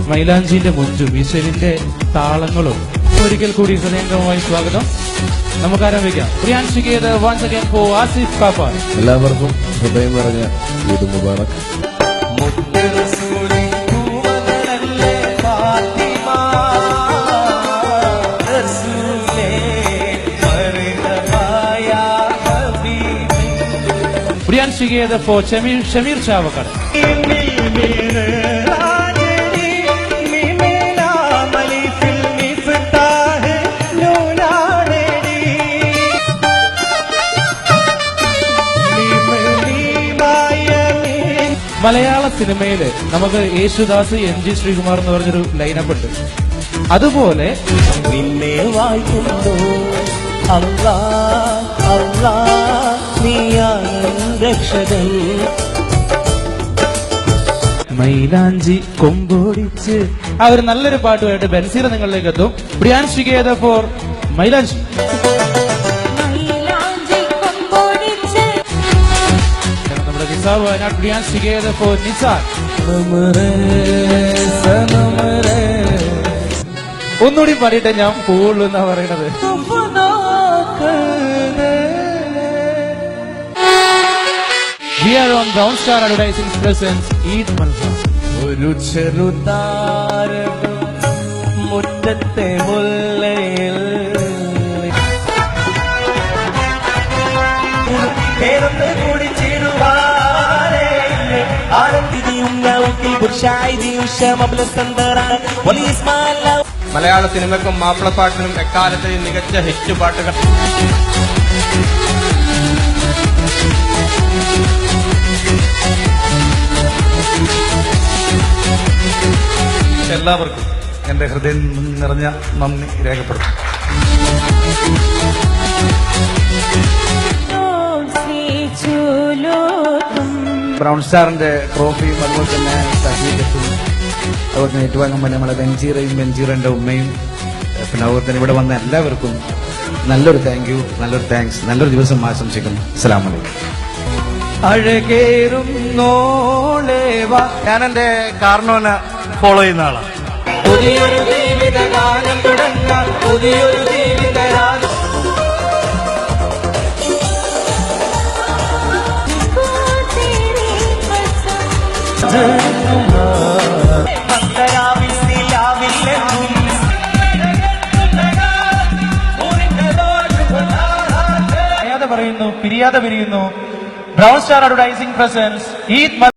മൈലാഞ്ചിന്റെ മുഞ്ചും ഈശ്വരിന്റെ താളങ്ങളും ഒരിക്കൽ കൂടി ഹൃദയംഗമമായി സ്വാഗതം. നമുക്ക് ആരംഭിക്കാം. once again for ആസിഫ് പാപ്പ. എല്ലാവർക്കും ഹൃദയം നിറഞ്ഞ Eid Mubarak. Brian together for Shamir Chavakar. മലയാള സിനിമയില് നമുക്ക് യേശുദാസ്, എം ജി ശ്രീകുമാർ എന്ന് പറഞ്ഞൊരു ലൈനപ്പ് ഉണ്ട്. അതുപോലെ നിന്നെ വായിക്കുന്നു അല്ലാ അല്ലാ നീയാണ് രക്ഷകൻ. മൈലാഞ്ചി കൊമ്പോടിച്ച് ആ ഒരു നല്ലൊരു പാട്ടുമായിട്ട് ബൻസീറ നിങ്ങളിലേക്ക് എത്തും. ബ്രിയാൻ ടുഗദർ ഫോർ മൈലാഞ്ചി. നമ്മുടെ Nisar Wayanad. Brian together for Nisar. ഒന്നുകൂടി പാടിയിട്ട് ഞാൻ പോവുള്ളൂ എന്നാ പറയണത്. We are on Brown Star Advertising presents Eid Malha. ഒരു ചെറുതാരകം മുറ്റത്തെ മുല്ലയിൽ മലയാള സിനിമയ്ക്കും മാപ്പിളപ്പാട്ടിനും എക്കാലത്തെ മികച്ച ഹിറ്റ് പാട്ടുകൾ. എല്ലാവർക്കും എന്റെ ഹൃദയം നിറഞ്ഞ നന്ദി രേഖപ്പെടുത്തും. ബ്രൗൺ സ്റ്റാറിന്റെ ട്രോഫിയും അതുപോലെ തന്നെ സർട്ടിഫിക്കറ്റും അതുപോലെ തന്നെ ഏറ്റുവാങ്ങാൻ വേണ്ടി നമ്മളെ ബെഞ്ചീറന്റെ ഉമ്മയും പിന്നെ അതുപോലെ തന്നെ ഇവിടെ വന്ന എല്ലാവർക്കും നല്ലൊരു താങ്ക് യു, നല്ലൊരു താങ്ക്സ്, നല്ലൊരു ദിവസം ആശംസിക്കുന്നു. അസ്സലാമു അലൈക്കും. ഞാൻ എന്റെ കാർണോനെ ഫോളോ ചെയ്യുന്ന ആളാണ്. പുതിയൊരു ജീവിതകാലം തുടങ്ങാൻ പുതിയൊരു ജീവിതരാജ പിരിയാതെ പിരിയുന്നു. Brown star advertising presence Eid